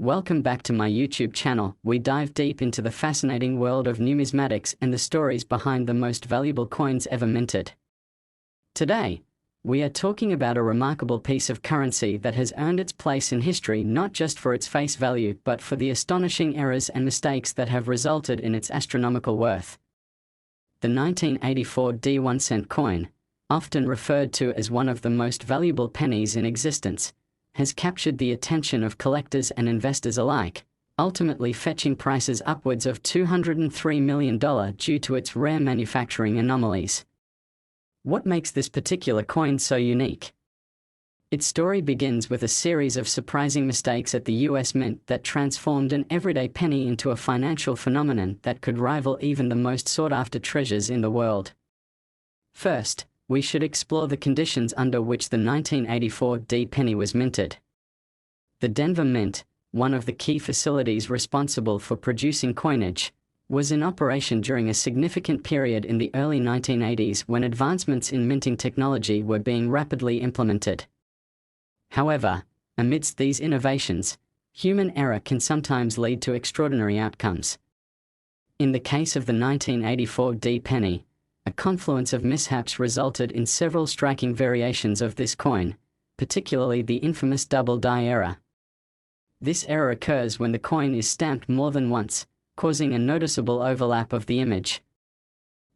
Welcome back to my YouTube channel. We dive deep into the fascinating world of numismatics and the stories behind the most valuable coins ever minted. Today, we are talking about a remarkable piece of currency that has earned its place in history not just for its face value but for the astonishing errors and mistakes that have resulted in its astronomical worth. The 1984 D1 coin, often referred to as one of the most valuable pennies in existence, has captured the attention of collectors and investors alike, ultimately fetching prices upwards of $203 million due to its rare manufacturing anomalies. What makes this particular coin so unique? Its story begins with a series of surprising mistakes at the US Mint that transformed an everyday penny into a financial phenomenon that could rival even the most sought-after treasures in the world. First, we should explore the conditions under which the 1984 D penny was minted. The Denver Mint, one of the key facilities responsible for producing coinage, was in operation during a significant period in the early 1980s when advancements in minting technology were being rapidly implemented. However, amidst these innovations, human error can sometimes lead to extraordinary outcomes. In the case of the 1984 D penny, a confluence of mishaps resulted in several striking variations of this coin, particularly the infamous double die error. This error occurs when the coin is stamped more than once, causing a noticeable overlap of the image.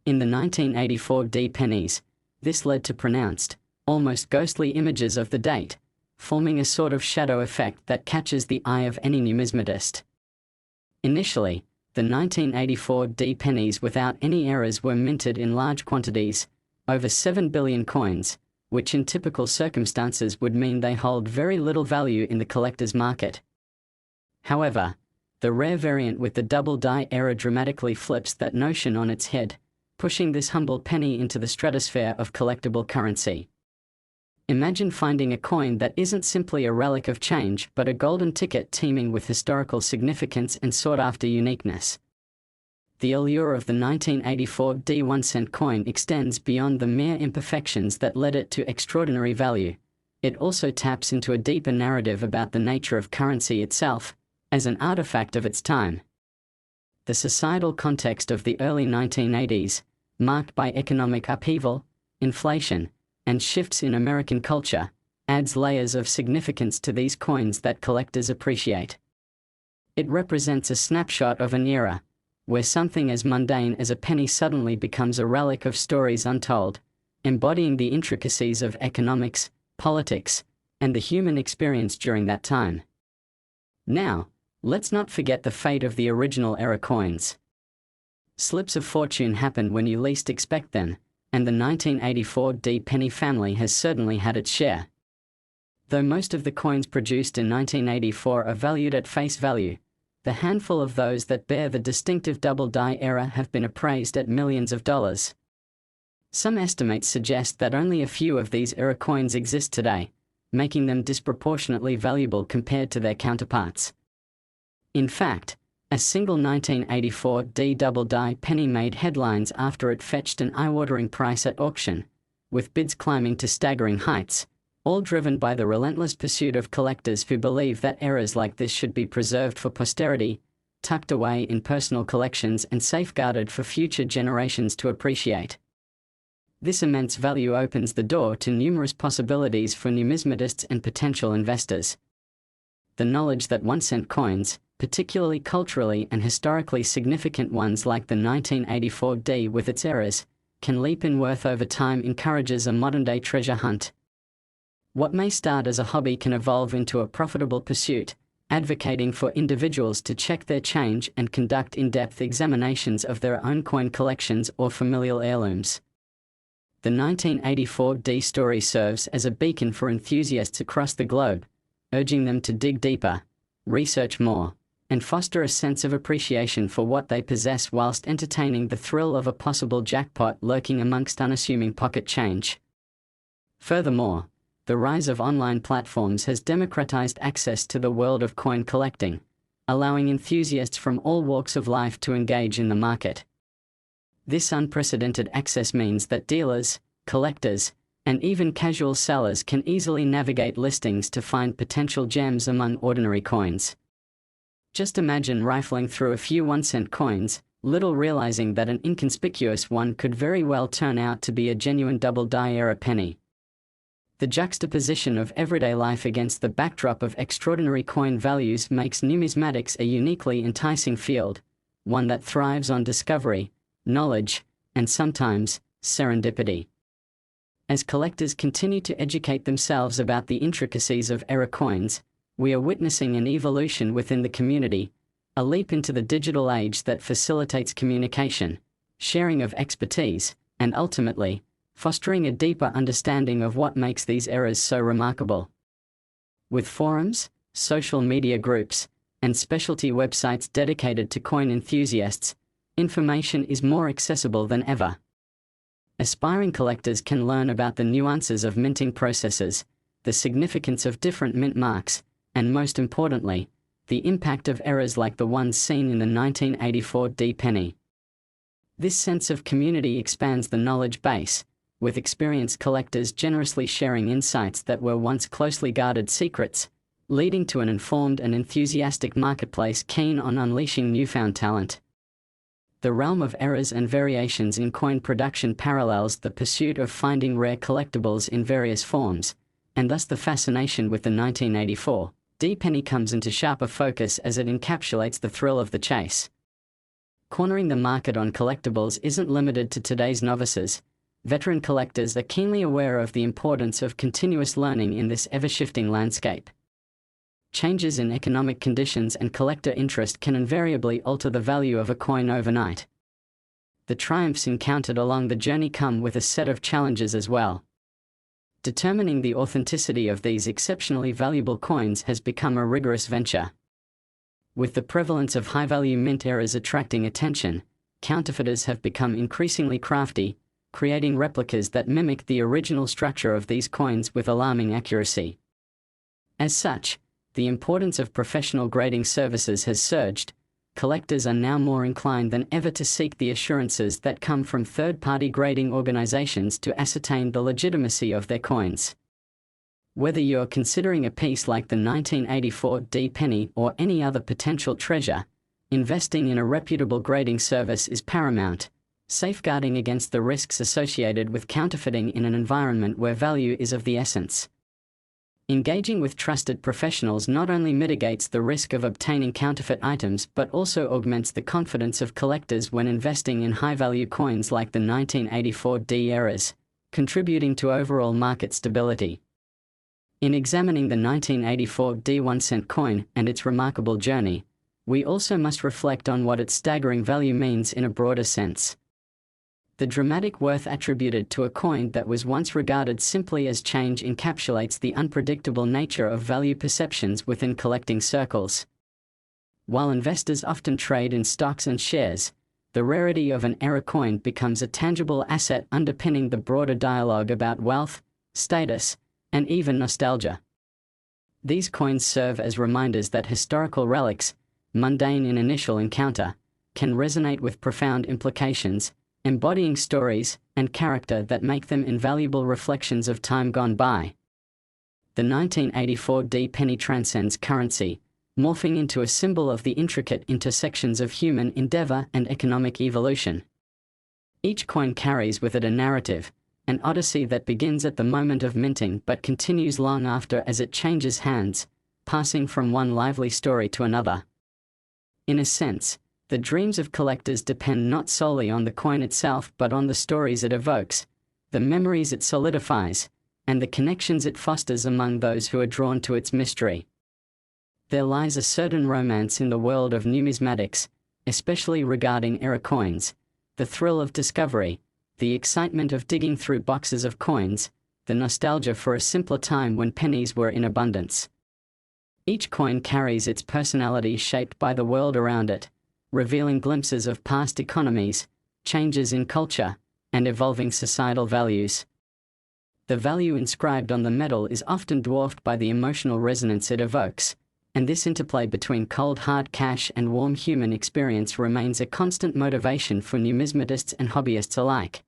In the 1984 D pennies, this led to pronounced, almost ghostly images of the date, forming a sort of shadow effect that catches the eye of any numismatist. Initially, the 1984 D pennies without any errors were minted in large quantities, over 7 billion coins, which in typical circumstances would mean they hold very little value in the collector's market. However, the rare variant with the double die error dramatically flips that notion on its head, pushing this humble penny into the stratosphere of collectible currency. Imagine finding a coin that isn't simply a relic of change but a golden ticket teeming with historical significance and sought-after uniqueness. The allure of the 1984 D1 coin extends beyond the mere imperfections that led it to extraordinary value. It also taps into a deeper narrative about the nature of currency itself, as an artifact of its time. The societal context of the early 1980s, marked by economic upheaval, inflation, and shifts in American culture, adds layers of significance to these coins that collectors appreciate. It represents a snapshot of an era, where something as mundane as a penny suddenly becomes a relic of stories untold, embodying the intricacies of economics, politics, and the human experience during that time. Now, let's not forget the fate of the original era coins. Slips of fortune happen when you least expect them, and the 1984 D penny family has certainly had its share. Though most of the coins produced in 1984 are valued at face value, the handful of those that bear the distinctive double die error have been appraised at millions of dollars. Some estimates suggest that only a few of these era coins exist today, making them disproportionately valuable compared to their counterparts. In fact, a single 1984 D double die penny made headlines after it fetched an eye-watering price at auction, with bids climbing to staggering heights, all driven by the relentless pursuit of collectors who believe that errors like this should be preserved for posterity, tucked away in personal collections and safeguarded for future generations to appreciate. This immense value opens the door to numerous possibilities for numismatists and potential investors. The knowledge that 1-cent coins, particularly culturally and historically significant ones like the 1984 D with its errors, can leap in worth over time encourages a modern-day treasure hunt. What may start as a hobby can evolve into a profitable pursuit, advocating for individuals to check their change and conduct in-depth examinations of their own coin collections or familial heirlooms. The 1984 D story serves as a beacon for enthusiasts across the globe, urging them to dig deeper, research more, and foster a sense of appreciation for what they possess whilst entertaining the thrill of a possible jackpot lurking amongst unassuming pocket change. Furthermore, the rise of online platforms has democratized access to the world of coin collecting, allowing enthusiasts from all walks of life to engage in the market. This unprecedented access means that dealers, collectors, and even casual sellers can easily navigate listings to find potential gems among ordinary coins. Just imagine rifling through a few 1-cent coins, little realizing that an inconspicuous one could very well turn out to be a genuine double-die-era penny. The juxtaposition of everyday life against the backdrop of extraordinary coin values makes numismatics a uniquely enticing field, one that thrives on discovery, knowledge, and sometimes, serendipity. As collectors continue to educate themselves about the intricacies of era coins, we are witnessing an evolution within the community, a leap into the digital age that facilitates communication, sharing of expertise, and ultimately, fostering a deeper understanding of what makes these eras so remarkable. With forums, social media groups, and specialty websites dedicated to coin enthusiasts, information is more accessible than ever. Aspiring collectors can learn about the nuances of minting processes, the significance of different mint marks, and most importantly, the impact of eras like the ones seen in the 1984 D penny. This sense of community expands the knowledge base, with experienced collectors generously sharing insights that were once closely guarded secrets, leading to an informed and enthusiastic marketplace keen on unleashing newfound talent. The realm of eras and variations in coin production parallels the pursuit of finding rare collectibles in various forms, and thus the fascination with the 1984 D penny comes into sharper focus as it encapsulates the thrill of the chase. Cornering the market on collectibles isn't limited to today's novices. Veteran collectors are keenly aware of the importance of continuous learning in this ever-shifting landscape. Changes in economic conditions and collector interest can invariably alter the value of a coin overnight. The triumphs encountered along the journey come with a set of challenges as well. Determining the authenticity of these exceptionally valuable coins has become a rigorous venture. With the prevalence of high-value mint eras attracting attention, counterfeiters have become increasingly crafty, creating replicas that mimic the original structure of these coins with alarming accuracy. As such, the importance of professional grading services has surged. Collectors are now more inclined than ever to seek the assurances that come from third-party grading organizations to ascertain the legitimacy of their coins. Whether you're considering a piece like the 1984 D penny or any other potential treasure, investing in a reputable grading service is paramount, safeguarding against the risks associated with counterfeiting in an environment where value is of the essence. Engaging with trusted professionals not only mitigates the risk of obtaining counterfeit items but also augments the confidence of collectors when investing in high-value coins like the 1984 D eras, contributing to overall market stability. In examining the 1984 D 1-cent coin and its remarkable journey, we also must reflect on what its staggering value means in a broader sense. The dramatic worth attributed to a coin that was once regarded simply as change encapsulates the unpredictable nature of value perceptions within collecting circles. While investors often trade in stocks and shares, the rarity of an era coin becomes a tangible asset underpinning the broader dialogue about wealth, status, and even nostalgia. These coins serve as reminders that historical relics, mundane in initial encounter, can resonate with profound implications, embodying stories and character that make them invaluable reflections of time gone by. The 1984 D penny transcends currency, morphing into a symbol of the intricate intersections of human endeavor and economic evolution. Each coin carries with it a narrative, an odyssey that begins at the moment of minting but continues long after as it changes hands, passing from one lively story to another. In a sense, the dreams of collectors depend not solely on the coin itself but on the stories it evokes, the memories it solidifies, and the connections it fosters among those who are drawn to its mystery. There lies a certain romance in the world of numismatics, especially regarding era coins, the thrill of discovery, the excitement of digging through boxes of coins, the nostalgia for a simpler time when pennies were in abundance. Each coin carries its personality shaped by the world around it, revealing glimpses of past economies, changes in culture, and evolving societal values. The value inscribed on the metal is often dwarfed by the emotional resonance it evokes, and this interplay between cold hard cash and warm human experience remains a constant motivation for numismatists and hobbyists alike.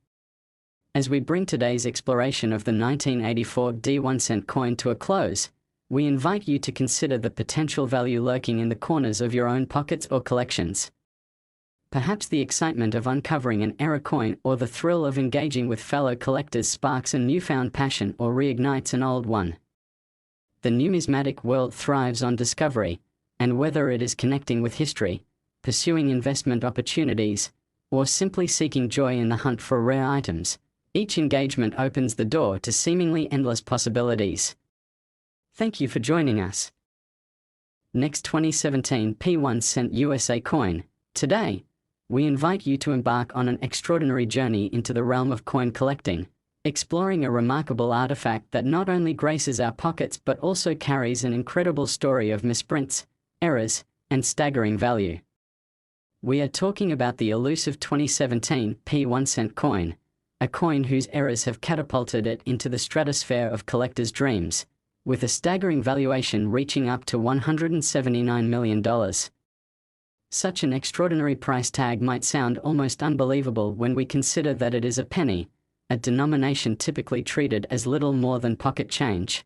As we bring today's exploration of the 1984 D 1-cent coin to a close, we invite you to consider the potential value lurking in the corners of your own pockets or collections. Perhaps the excitement of uncovering an era coin or the thrill of engaging with fellow collectors sparks a newfound passion or reignites an old one. The numismatic world thrives on discovery, and whether it is connecting with history, pursuing investment opportunities, or simply seeking joy in the hunt for rare items, each engagement opens the door to seemingly endless possibilities. Thank you for joining us. Next 2017 P1 cent USA coin. Today, we invite you to embark on an extraordinary journey into the realm of coin collecting, exploring a remarkable artifact that not only graces our pockets but also carries an incredible story of misprints, errors, and staggering value. We are talking about the elusive 2017 P1 cent coin, a coin whose errors have catapulted it into the stratosphere of collectors' dreams, with a staggering valuation reaching up to $179 million. Such an extraordinary price tag might sound almost unbelievable when we consider that it is a penny, a denomination typically treated as little more than pocket change.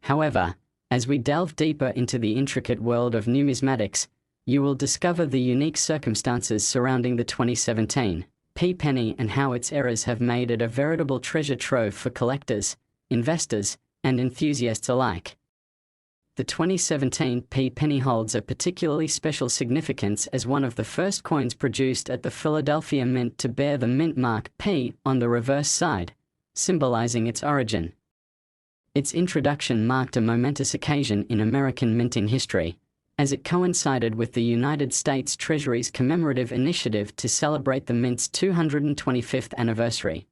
However, as we delve deeper into the intricate world of numismatics, you will discover the unique circumstances surrounding the 2017 P penny and how its errors have made it a veritable treasure trove for collectors, investors, and enthusiasts alike. The 2017 P penny holds a particularly special significance as one of the first coins produced at the Philadelphia Mint to bear the mint mark P on the reverse side, symbolizing its origin. Its introduction marked a momentous occasion in American minting history, as it coincided with the United States Treasury's commemorative initiative to celebrate the Mint's 225th anniversary.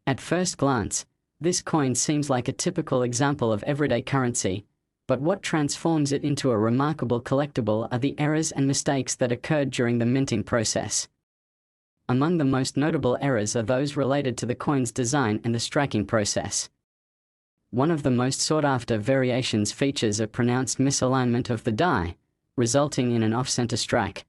At first glance, this coin seems like a typical example of everyday currency, but what transforms it into a remarkable collectible are the errors and mistakes that occurred during the minting process. Among the most notable errors are those related to the coin's design and the striking process. One of the most sought-after variations features a pronounced misalignment of the die, resulting in an off-center strike.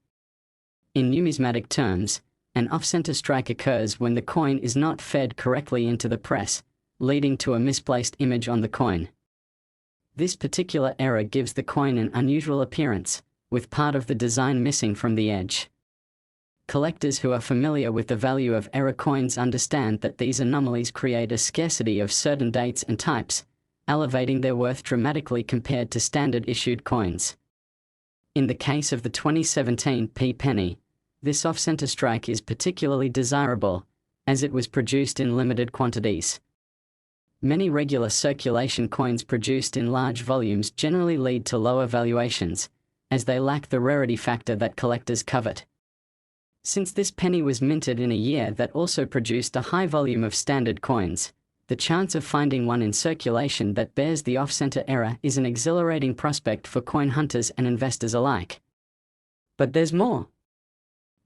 In numismatic terms, an off-center strike occurs when the coin is not fed correctly into the press, leading to a misplaced image on the coin. This particular error gives the coin an unusual appearance, with part of the design missing from the edge. Collectors who are familiar with the value of error coins understand that these anomalies create a scarcity of certain dates and types, elevating their worth dramatically compared to standard issued coins. In the case of the 2017 P penny, this off-center strike is particularly desirable, as it was produced in limited quantities. Many regular circulation coins produced in large volumes generally lead to lower valuations, as they lack the rarity factor that collectors covet. Since this penny was minted in a year that also produced a high volume of standard coins, the chance of finding one in circulation that bears the off-center error is an exhilarating prospect for coin hunters and investors alike. But there's more.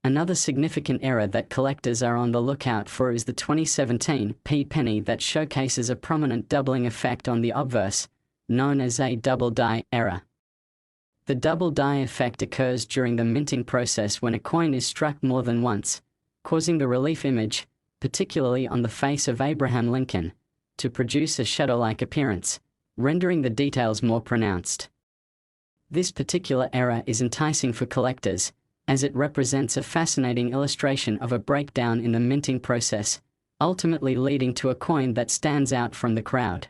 Another significant error that collectors are on the lookout for is the 2017 P penny that showcases a prominent doubling effect on the obverse, known as a double die error. The double die effect occurs during the minting process when a coin is struck more than once, causing the relief image, particularly on the face of Abraham Lincoln, to produce a shadow-like appearance, rendering the details more pronounced. This particular error is enticing for collectors, as it represents a fascinating illustration of a breakdown in the minting process, ultimately leading to a coin that stands out from the crowd.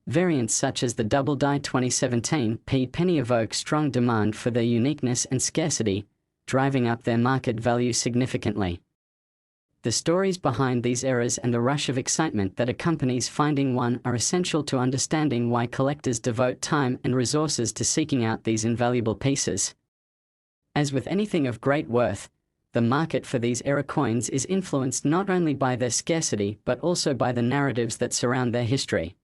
Variants such as the double die 2017 P penny evoke strong demand for their uniqueness and scarcity, driving up their market value significantly. The stories behind these errors and the rush of excitement that accompanies finding one are essential to understanding why collectors devote time and resources to seeking out these invaluable pieces. As with anything of great worth, the market for these error coins is influenced not only by their scarcity but also by the narratives that surround their history.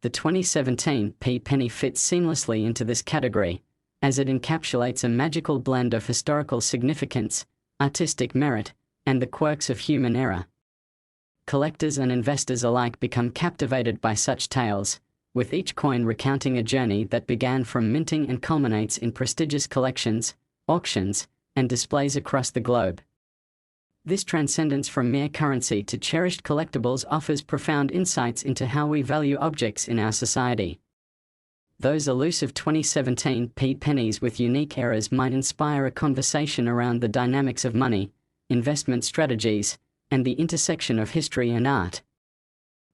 The 2017 P penny fits seamlessly into this category, as it encapsulates a magical blend of historical significance, artistic merit, and the quirks of human error. Collectors and investors alike become captivated by such tales, with each coin recounting a journey that began from minting and culminates in prestigious collections, auctions, and displays across the globe. This transcendence from mere currency to cherished collectibles offers profound insights into how we value objects in our society. Those elusive 2017 pennies with unique errors might inspire a conversation around the dynamics of money, investment strategies, and the intersection of history and art.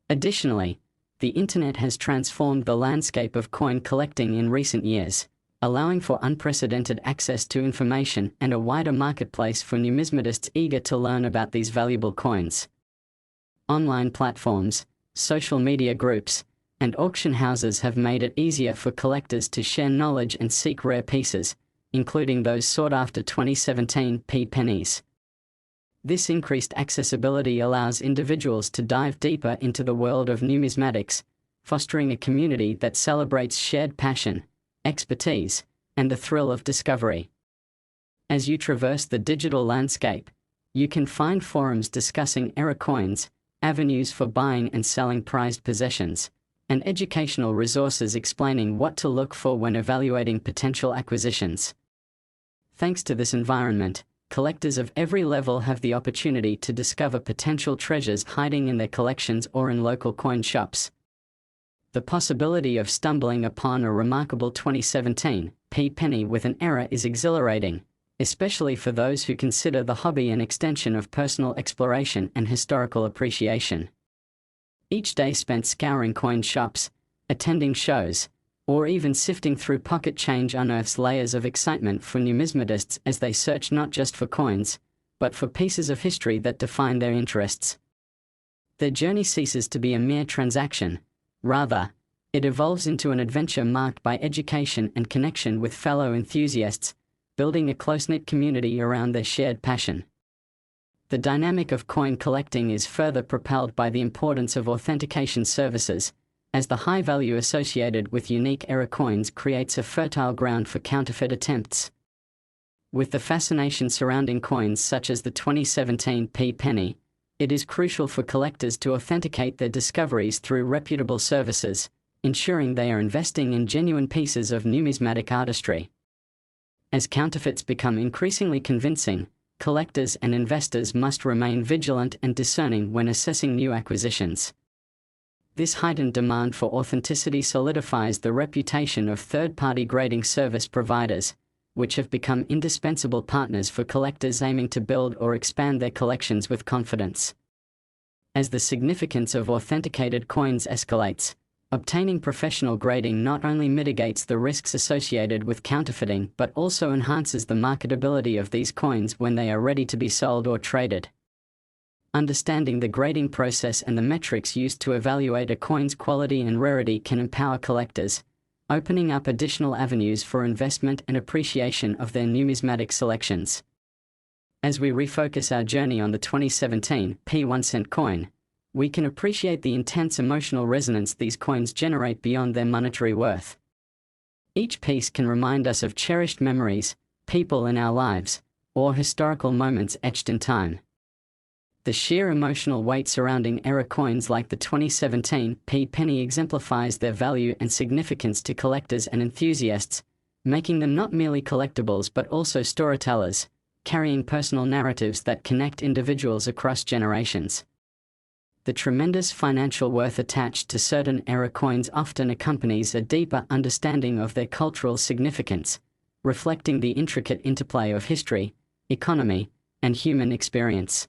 Additionally, the internet has transformed the landscape of coin collecting in recent years, allowing for unprecedented access to information and a wider marketplace for numismatists eager to learn about these valuable coins. Online platforms, social media groups, and auction houses have made it easier for collectors to share knowledge and seek rare pieces, including those sought-after 2017 pennies. This increased accessibility allows individuals to dive deeper into the world of numismatics, fostering a community that celebrates shared passion, expertise, and the thrill of discovery. As you traverse the digital landscape, you can find forums discussing era coins, avenues for buying and selling prized possessions, and educational resources explaining what to look for when evaluating potential acquisitions. Thanks to this environment, collectors of every level have the opportunity to discover potential treasures hiding in their collections or in local coin shops. The possibility of stumbling upon a remarkable 2017 penny with an error is exhilarating, especially for those who consider the hobby an extension of personal exploration and historical appreciation. Each day spent scouring coin shops, attending shows, or even sifting through pocket change unearths layers of excitement for numismatists as they search not just for coins, but for pieces of history that define their interests. Their journey ceases to be a mere transaction. Rather, it evolves into an adventure marked by education and connection with fellow enthusiasts, building a close-knit community around their shared passion. The dynamic of coin collecting is further propelled by the importance of authentication services, as the high value associated with unique era coins creates a fertile ground for counterfeit attempts. With the fascination surrounding coins such as the 2017 penny, it is crucial for collectors to authenticate their discoveries through reputable services, ensuring they are investing in genuine pieces of numismatic artistry. As counterfeits become increasingly convincing, collectors and investors must remain vigilant and discerning when assessing new acquisitions. This heightened demand for authenticity solidifies the reputation of third-party grading service providers, which have become indispensable partners for collectors aiming to build or expand their collections with confidence. As the significance of authenticated coins escalates, obtaining professional grading not only mitigates the risks associated with counterfeiting but also enhances the marketability of these coins when they are ready to be sold or traded. Understanding the grading process and the metrics used to evaluate a coin's quality and rarity can empower collectors, opening up additional avenues for investment and appreciation of their numismatic selections. As we refocus our journey on the 2017 1-cent coin, we can appreciate the intense emotional resonance these coins generate beyond their monetary worth. Each piece can remind us of cherished memories, people in our lives, or historical moments etched in time. The sheer emotional weight surrounding era coins like the 2017 penny exemplifies their value and significance to collectors and enthusiasts, making them not merely collectibles but also storytellers, carrying personal narratives that connect individuals across generations. The tremendous financial worth attached to certain era coins often accompanies a deeper understanding of their cultural significance, reflecting the intricate interplay of history, economy, and human experience.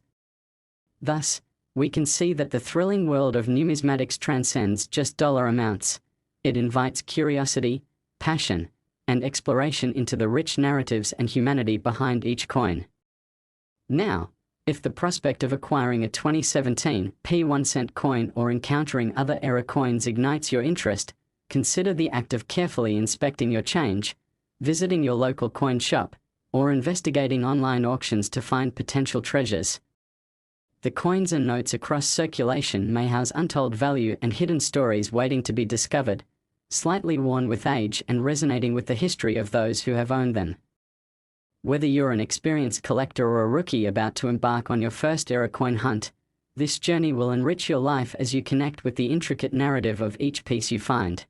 Thus, we can see that the thrilling world of numismatics transcends just dollar amounts. It invites curiosity, passion, and exploration into the rich narratives and humanity behind each coin. Now, if the prospect of acquiring a 2017 1-cent coin or encountering other era coins ignites your interest, consider the act of carefully inspecting your change, visiting your local coin shop, or investigating online auctions to find potential treasures. The coins and notes across circulation may house untold value and hidden stories waiting to be discovered, slightly worn with age and resonating with the history of those who have owned them. Whether you're an experienced collector or a rookie about to embark on your first era coin hunt, this journey will enrich your life as you connect with the intricate narrative of each piece you find.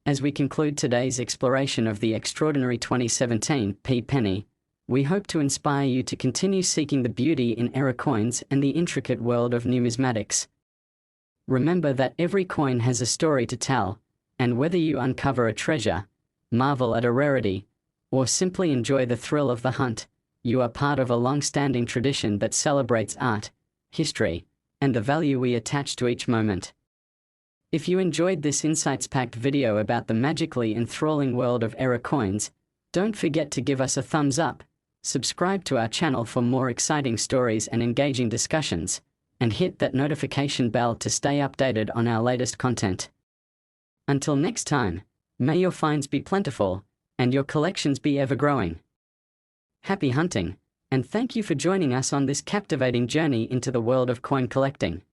As we conclude today's exploration of the extraordinary 2017 penny, we hope to inspire you to continue seeking the beauty in era coins and the intricate world of numismatics. Remember that every coin has a story to tell, And whether you uncover a treasure, marvel at a rarity, or simply enjoy the thrill of the hunt, you are part of a long-standing tradition that celebrates art, history, and the value we attach to each moment. If you enjoyed this insights-packed video about the magically enthralling world of era coins, don't forget to give us a thumbs up, subscribe to our channel for more exciting stories and engaging discussions, and hit that notification bell to stay updated on our latest content. Until next time, may your finds be plentiful, and your collections be ever-growing. Happy hunting, and thank you for joining us on this captivating journey into the world of coin collecting.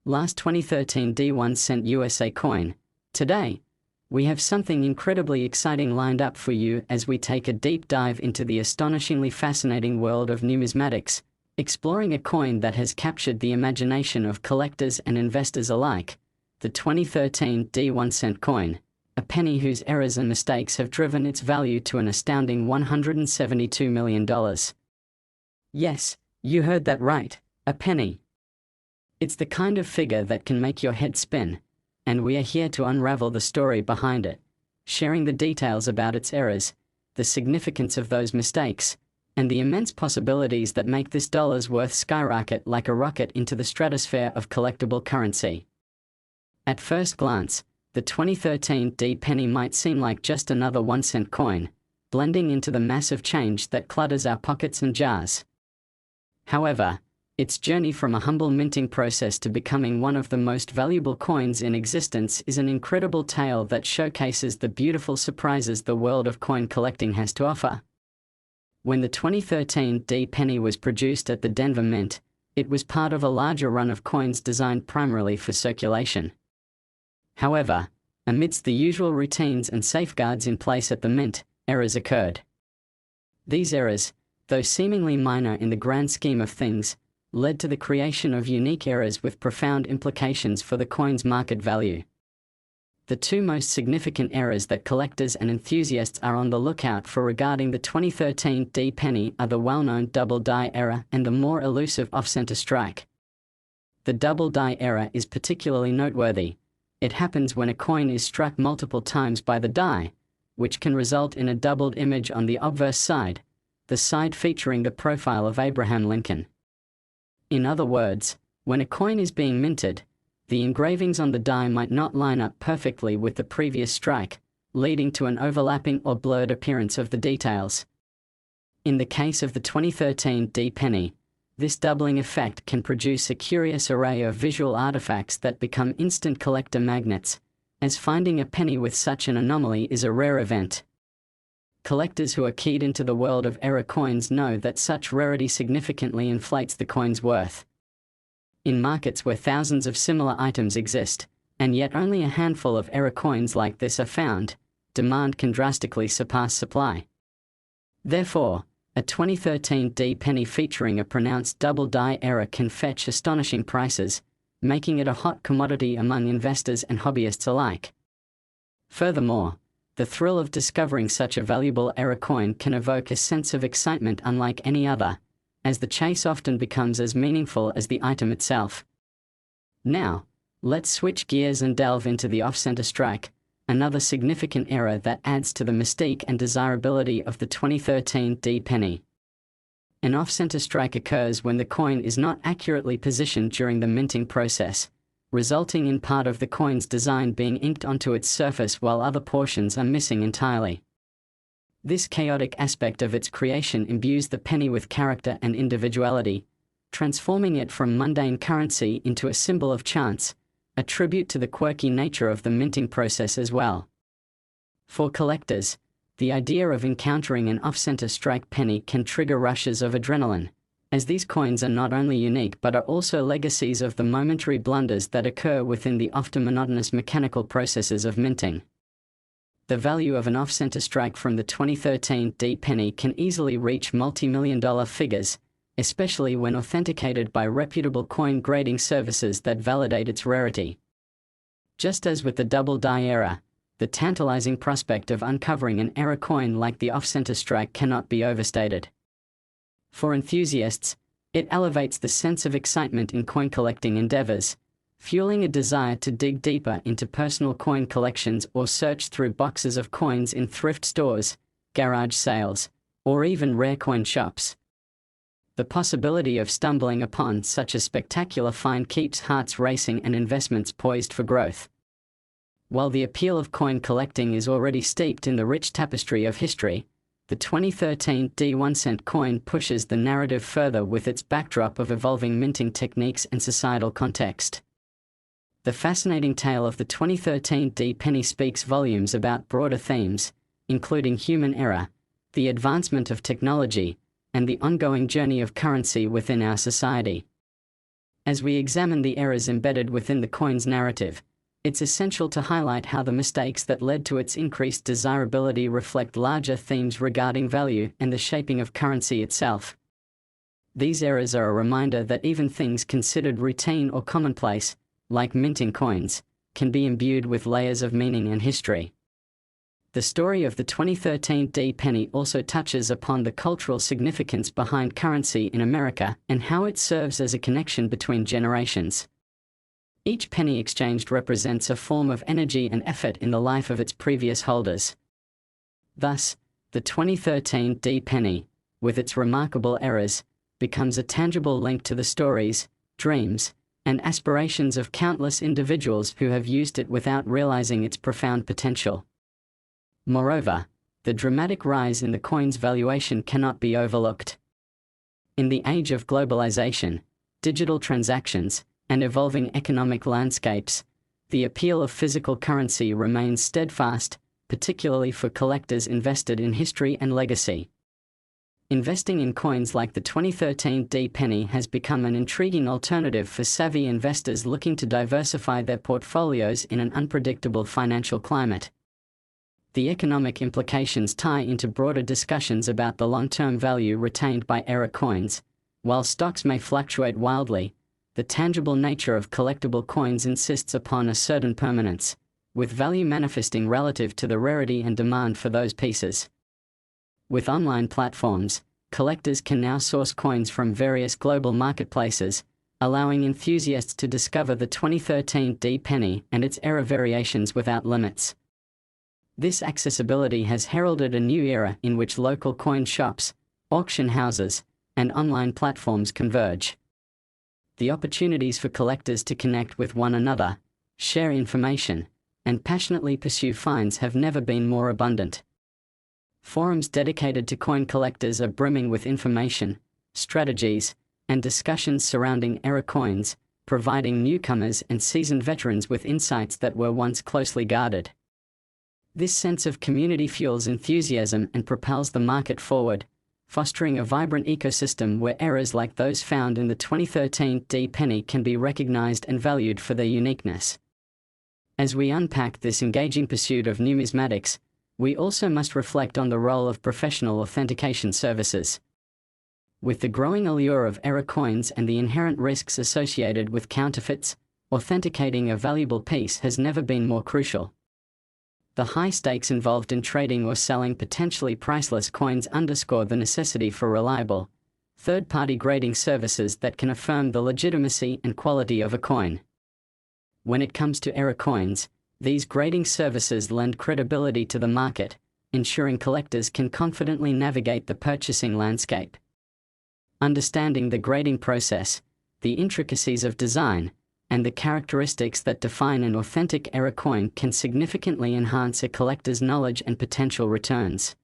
Last 2013 D1 cent USA coin. Today, we have something incredibly exciting lined up for you as we take a deep dive into the astonishingly fascinating world of numismatics, exploring a coin that has captured the imagination of collectors and investors alike, the 2013 D1 cent coin, a penny whose errors and mistakes have driven its value to an astounding $172 million. Yes, you heard that right, a penny. It's the kind of figure that can make your head spin, and we are here to unravel the story behind it, sharing the details about its errors, the significance of those mistakes, and the immense possibilities that make this dollar's worth skyrocket like a rocket into the stratosphere of collectible currency. At first glance, the 2013 D penny might seem like just another 1-cent coin, blending into the massive change that clutters our pockets and jars. However, its journey from a humble minting process to becoming one of the most valuable coins in existence is an incredible tale that showcases the beautiful surprises the world of coin collecting has to offer. When the 2013 D penny was produced at the Denver Mint, it was part of a larger run of coins designed primarily for circulation. However, amidst the usual routines and safeguards in place at the Mint, errors occurred. These errors, though seemingly minor in the grand scheme of things, led to the creation of unique errors with profound implications for the coin's market value. The two most significant errors that collectors and enthusiasts are on the lookout for regarding the 2013 D penny are the well-known double die error and the more elusive off-center strike. The double die error is particularly noteworthy. It happens when a coin is struck multiple times by the die, which can result in a doubled image on the obverse side, the side featuring the profile of Abraham Lincoln. In other words, when a coin is being minted, the engravings on the die might not line up perfectly with the previous strike, leading to an overlapping or blurred appearance of the details. In the case of the 2013 D penny, this doubling effect can produce a curious array of visual artifacts that become instant collector magnets, as finding a penny with such an anomaly is a rare event. Collectors who are keyed into the world of error coins know that such rarity significantly inflates the coin's worth. In markets where thousands of similar items exist, and yet only a handful of error coins like this are found, demand can drastically surpass supply. Therefore, a 2013 D penny featuring a pronounced double die error can fetch astonishing prices, making it a hot commodity among investors and hobbyists alike. Furthermore, the thrill of discovering such a valuable error coin can evoke a sense of excitement unlike any other, as the chase often becomes as meaningful as the item itself. Now, let's switch gears and delve into the off-center strike, another significant error that adds to the mystique and desirability of the 2013 D penny. An off-center strike occurs when the coin is not accurately positioned during the minting process, resulting in part of the coin's design being inked onto its surface while other portions are missing entirely. This chaotic aspect of its creation imbues the penny with character and individuality, transforming it from mundane currency into a symbol of chance, a tribute to the quirky nature of the minting process as well. For collectors, the idea of encountering an off-center strike penny can trigger rushes of adrenaline, as these coins are not only unique but are also legacies of the momentary blunders that occur within the often monotonous mechanical processes of minting. The value of an off-center strike from the 2013 D penny can easily reach multi-million-dollar figures, especially when authenticated by reputable coin grading services that validate its rarity. Just as with the double die era, the tantalizing prospect of uncovering an error coin like the off-center strike cannot be overstated. For enthusiasts, it elevates the sense of excitement in coin collecting endeavors, fueling a desire to dig deeper into personal coin collections or search through boxes of coins in thrift stores, garage sales, or even rare coin shops. The possibility of stumbling upon such a spectacular find keeps hearts racing and investments poised for growth. While the appeal of coin collecting is already steeped in the rich tapestry of history, the 2013 D1-cent coin pushes the narrative further with its backdrop of evolving minting techniques and societal context. The fascinating tale of the 2013 D penny speaks volumes about broader themes, including human error, the advancement of technology, and the ongoing journey of currency within our society. As we examine the errors embedded within the coin's narrative, it's essential to highlight how the mistakes that led to its increased desirability reflect larger themes regarding value and the shaping of currency itself. These errors are a reminder that even things considered routine or commonplace, like minting coins, can be imbued with layers of meaning and history. The story of the 2013 D penny also touches upon the cultural significance behind currency in America and how it serves as a connection between generations. Each penny exchanged represents a form of energy and effort in the life of its previous holders. Thus, the 2013 D penny, with its remarkable errors, becomes a tangible link to the stories, dreams, and aspirations of countless individuals who have used it without realizing its profound potential. Moreover, the dramatic rise in the coin's valuation cannot be overlooked. In the age of globalization, digital transactions, and evolving economic landscapes, the appeal of physical currency remains steadfast, particularly for collectors invested in history and legacy. Investing in coins like the 2013 D penny has become an intriguing alternative for savvy investors looking to diversify their portfolios in an unpredictable financial climate. The economic implications tie into broader discussions about the long-term value retained by era coins. While stocks may fluctuate wildly, the tangible nature of collectible coins insists upon a certain permanence, with value manifesting relative to the rarity and demand for those pieces. With online platforms, collectors can now source coins from various global marketplaces, allowing enthusiasts to discover the 2013 D penny and its era variations without limits. This accessibility has heralded a new era in which local coin shops, auction houses, and online platforms converge. The opportunities for collectors to connect with one another, share information, and passionately pursue finds have never been more abundant. Forums dedicated to coin collectors are brimming with information, strategies, and discussions surrounding era coins, providing newcomers and seasoned veterans with insights that were once closely guarded. This sense of community fuels enthusiasm and propels the market forward, fostering a vibrant ecosystem where errors like those found in the 2013 D penny can be recognized and valued for their uniqueness. As we unpack this engaging pursuit of numismatics, we also must reflect on the role of professional authentication services. With the growing allure of era coins and the inherent risks associated with counterfeits, authenticating a valuable piece has never been more crucial. The high stakes involved in trading or selling potentially priceless coins underscore the necessity for reliable, third-party grading services that can affirm the legitimacy and quality of a coin. When it comes to era coins, these grading services lend credibility to the market, ensuring collectors can confidently navigate the purchasing landscape. Understanding the grading process, the intricacies of design, and the characteristics that define an authentic era coin can significantly enhance a collector's knowledge and potential returns.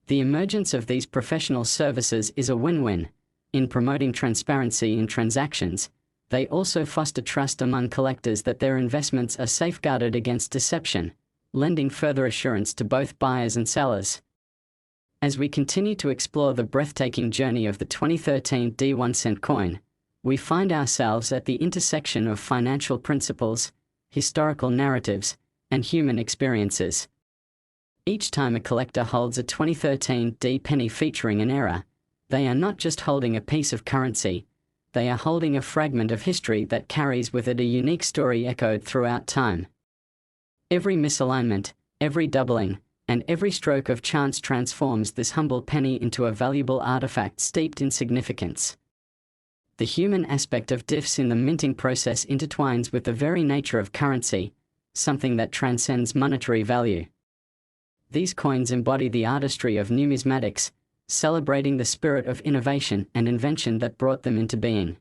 The emergence of these professional services is a win-win. In promoting transparency in transactions, they also foster trust among collectors that their investments are safeguarded against deception, lending further assurance to both buyers and sellers. As we continue to explore the breathtaking journey of the 2013 D1-cent coin, we find ourselves at the intersection of financial principles, historical narratives, and human experiences. Each time a collector holds a 2013 D penny featuring an era, they are not just holding a piece of currency, they are holding a fragment of history that carries with it a unique story echoed throughout time. Every misalignment, every doubling, and every stroke of chance transforms this humble penny into a valuable artifact steeped in significance. The human aspect of diffs in the minting process intertwines with the very nature of currency, something that transcends monetary value. These coins embody the artistry of numismatics, celebrating the spirit of innovation and invention that brought them into being.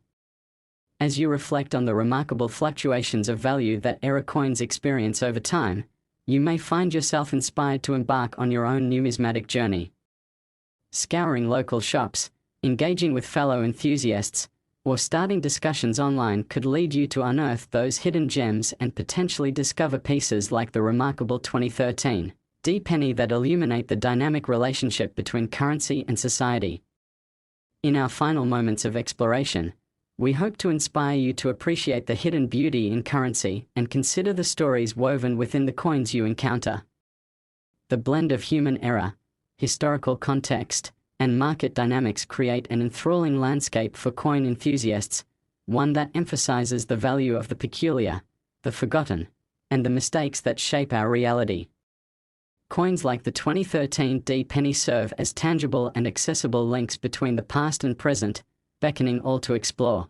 As you reflect on the remarkable fluctuations of value that era coins experience over time, you may find yourself inspired to embark on your own numismatic journey. Scouring local shops, engaging with fellow enthusiasts, or starting discussions online could lead you to unearth those hidden gems and potentially discover pieces like the remarkable 2013 D penny that illuminate the dynamic relationship between currency and society. In our final moments of exploration, we hope to inspire you to appreciate the hidden beauty in currency and consider the stories woven within the coins you encounter. The blend of human error, historical context, and market dynamics create an enthralling landscape for coin enthusiasts, one that emphasizes the value of the peculiar, the forgotten, and the mistakes that shape our reality. Coins like the 2013 D penny serve as tangible and accessible links between the past and present, beckoning all to explore.